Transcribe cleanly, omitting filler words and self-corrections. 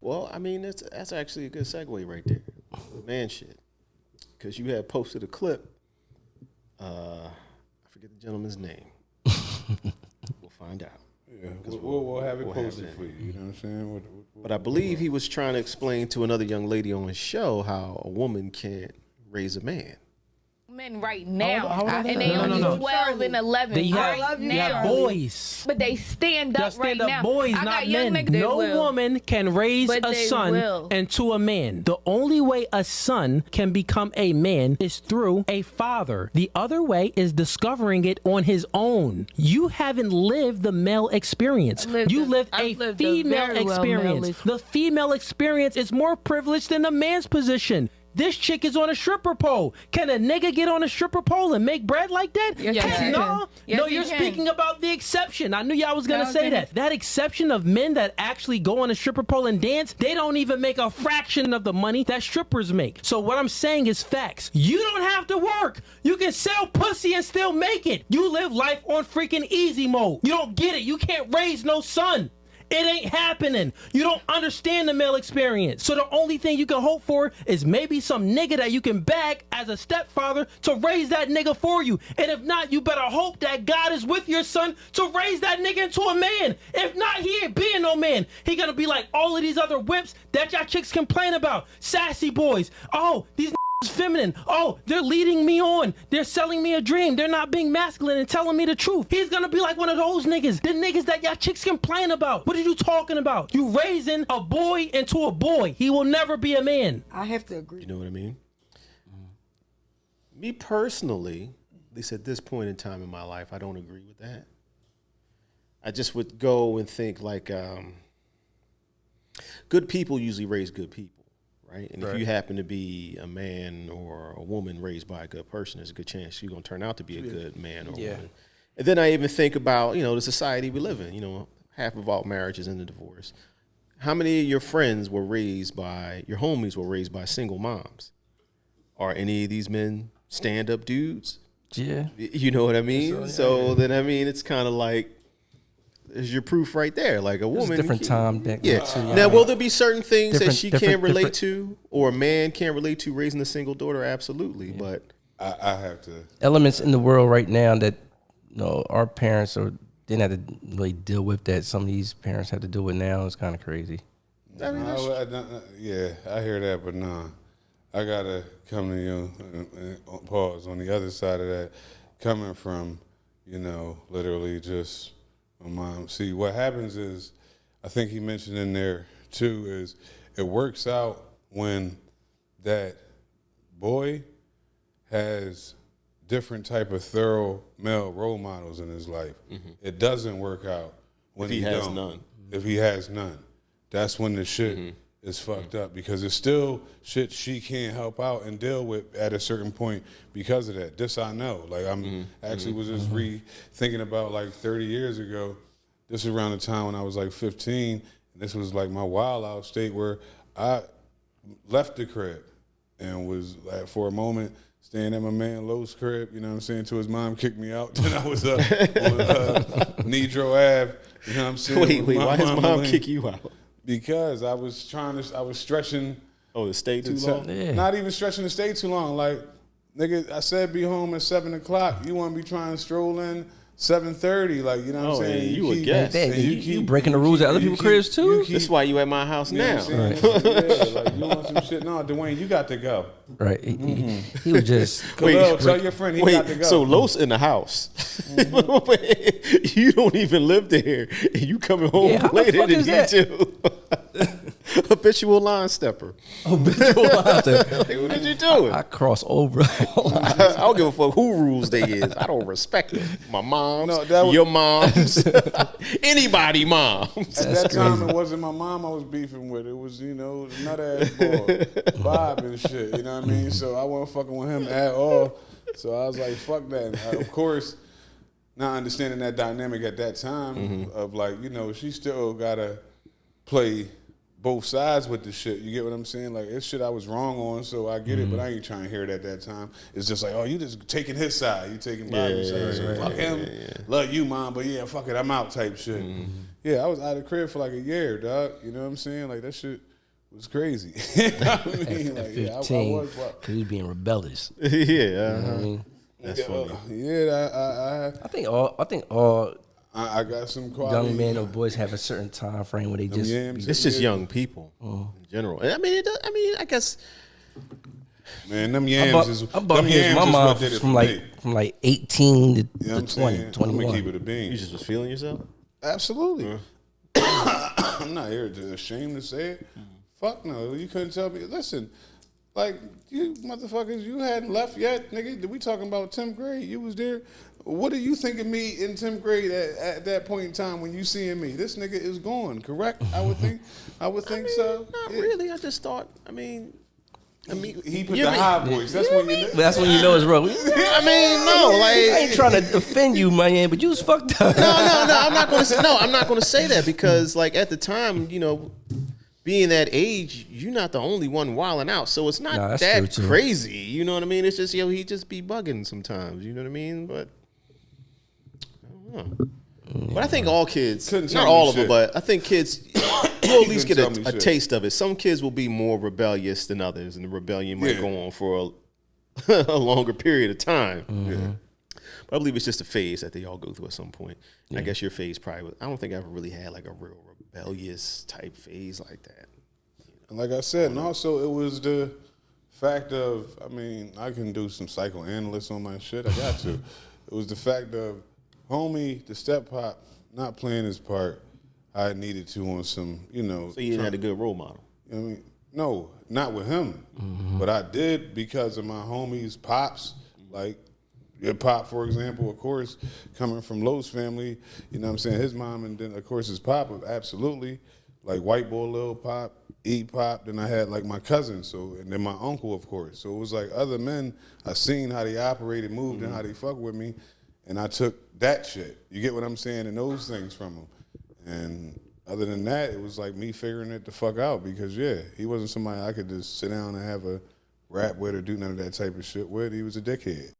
Well, I mean, that's actually a good segue right there. Man shit. Because you had posted a clip. I forget the gentleman's name. We'll find out. Yeah, we'll have it posted for you. You know what I'm saying? But I believe he was trying to explain to another young lady on his show how a woman can't raise a man. Men right now, How old are they? and they only No. 12 and 11. You right have now. boys. But they stand up Just right stand up now. boys, I not got young men. niggas that No will. woman can raise But a they son will. into a man. The only way a son can become a man is through a father. The other way is discovering it on his own. You haven't lived the male experience. I've lived You a- lived I've a lived a female very well experience. male The female experience is more privileged than the man's position. This chick is on a stripper pole. Can a nigga get on a stripper pole and make bread like that? Yes, Heck he no. can. Yes, No, he you're can. speaking about the exception. I knew y'all was gonna No, say can- that. That exception of men that actually go on a stripper pole and dance, they don't even make a fraction of the money that strippers make. So what I'm saying is facts. You don't have to work. You can sell pussy and still make it. You live life on freaking easy mode. You don't get it. You can't raise no son. It ain't happening. You don't understand the male experience. So the only thing you can hope for is maybe some nigga that you can bag as a stepfather to raise that nigga for you. And if not, you better hope that God is with your son to raise that nigga into a man. If not, he ain't being no man. He gonna be like all of these other whips that y'all chicks complain about. Sassy boys. Oh, these is feminine. Oh, they're leading me on. They're selling me a dream. They're not being masculine and telling me the truth. He's gonna be like one of those niggas. The niggas that y'all chicks complain about. What are you talking about? You raising a boy into a boy. He will never be a man. I have to agree. You know what I mean? Me personally, at least at this point in time in my life, I don't agree with that. I just would go and think like good people usually raise good people. Right? And if you happen to be a man or a woman raised by a good person, there's a good chance you're going to turn out to be a good man or woman. And then I even think about, the society we live in, half of all marriages end in divorce. How many of your friends were raised by, your homies were raised by single moms? Are any of these men stand-up dudes? Yeah. You know what I mean? So then, it's kind of like, there's your proof right there. Like a woman, different time back yeah. then too, Now, will there be certain things that Different- she different- can't relate different- to, or a man can't relate to raising a single daughter? Absolutely, but I have to. Elements in the world right now that our parents didn't have to really deal with that. Some of these parents have to deal with now. It's kind of crazy. I mean, Yeah, I hear that, but nah. I gotta come to you and pause on the other side of that, coming from, literally just my mom. See, what happens is, I think he mentioned in there too, is it works out when that boy has different type of thorough male role models in his life. It doesn't work out when If he has don't. none. If he has none, that's when the shit is fucked up, because it's still shit she can't help out and deal with at a certain point because of that. This I know. Like I'm actually was just thinking about like 30 years ago. This is around the time when I was like 15. And this was like my wild out state where I left the crib and was like for a moment staying at my man Lowe's crib, you know what I'm saying, till his mom kicked me out. Then I was up on Nedro Ave, you know what I'm saying? wait, why his mom kick you out? Because I was stretching. Oh, to stay too long? Not even stretching to stay too long. Like, nigga, I said be home at 7 o'clock. You want to be trying to stroll in 7:30, like, you know what I'm saying? and you a guest. Dang, you breaking the rules at other people's cribs too? That's why you at my house You know now. what I'm saying? Yeah, like, you want some shit? No, Dwayne, you got to go. Right. He was just Khalil, tell your friend he got to go. So Los in the house. You don't even live there, and you coming home how the later fuck than is he that? do. Habitual line stepper. Like, what did you do? I cross over. I don't give a fuck who rules they is. I don't respect them. My mom's, No, that was- your mom's, anybody mom's. At that time, it wasn't my mom I was beefing with. It was, nut ass boy, Bob and shit. You know what I mean? So I wasn't fucking with him at all. So I was like, fuck that. And of course, not understanding that dynamic at that time of like, she still gotta play both sides with the shit. You get what I'm saying? Like, it's shit I was wrong on, so I get it, but I ain't trying to hear it at that time. It's just like, oh, you just taking his side. You taking Bobby's side. So fuck him. Love you, Mom, but yeah, fuck it, I'm out type shit. Yeah, I was out of the crib for like a year, dog. You know what I'm saying? Like, that shit was crazy. You know what I mean? Like, yeah, I 15, was. What? he was being rebellious. Yeah, You know what I mean? that's funny. Yeah, I think all I got some quality. young men or boys have a certain time frame where they just yams. It's just young people in general. And I mean, I guess Man, them yams I'm about them his yams my is mom what did it for me. from like 18 to, You know what I'm 20, saying? 21. I'm gonna keep it a you bean. just was feeling yourself. Absolutely. I'm not here to ashamed to say it. Fuck no. You couldn't tell me. Listen, like, you motherfuckers, you hadn't left yet, nigga. We talking about 10th grade. You was there. What do you think of me in 10th grade at that point in time when you seeing me? This nigga is gone, correct? I would think so. Not Yeah. really. I just thought. I mean, He put you the mean- high voice. That's when you. That's when you know it's wrong. I mean, no, I like ain't trying to offend you, man, but you was fucked up. no. I'm not going to say no. I'm not going to say that because, like, at the time, you know, being that age, you're not the only one wilding out, so it's not Nah, that's true, that too. crazy. You know what I mean? It's just he just be bugging sometimes. You know what I mean? But I don't know. But I think all kids, Couldn't tell not me all of them, shit. but I think kids will at least get Couldn't tell me a shit. taste of it. Some kids will be more rebellious than others, and the rebellion might Yeah. go on for a longer period of time. But I believe it's just a phase that they all go through at some point. And I guess your phase probably was, I don't think I ever really had like a real rebellious type phase like that. And like I said, and also it was the fact of, I mean, I can do some psychoanalysis on my shit. I got to. It was the fact of homie, the step pop, not playing his part. I needed to on some, you know. So you didn't have a good role model. I mean, no, not with him. But I did because of my homies' pops. Like, your pop, for example, of course, coming from Lowe's family, you know what I'm saying? His mom and then, of course, his pop, absolutely. Like, white boy, Lil Pop, E Pop. Then I had, like, my cousin, so, and then my uncle, of course. So it was like other men, I seen how they operated, moved, and how they fuck with me. And I took that shit. You get what I'm saying? And those things from him. And other than that, it was like me figuring it the fuck out because, yeah, he wasn't somebody I could just sit down and have a rap with or do none of that type of shit with. He was a dickhead.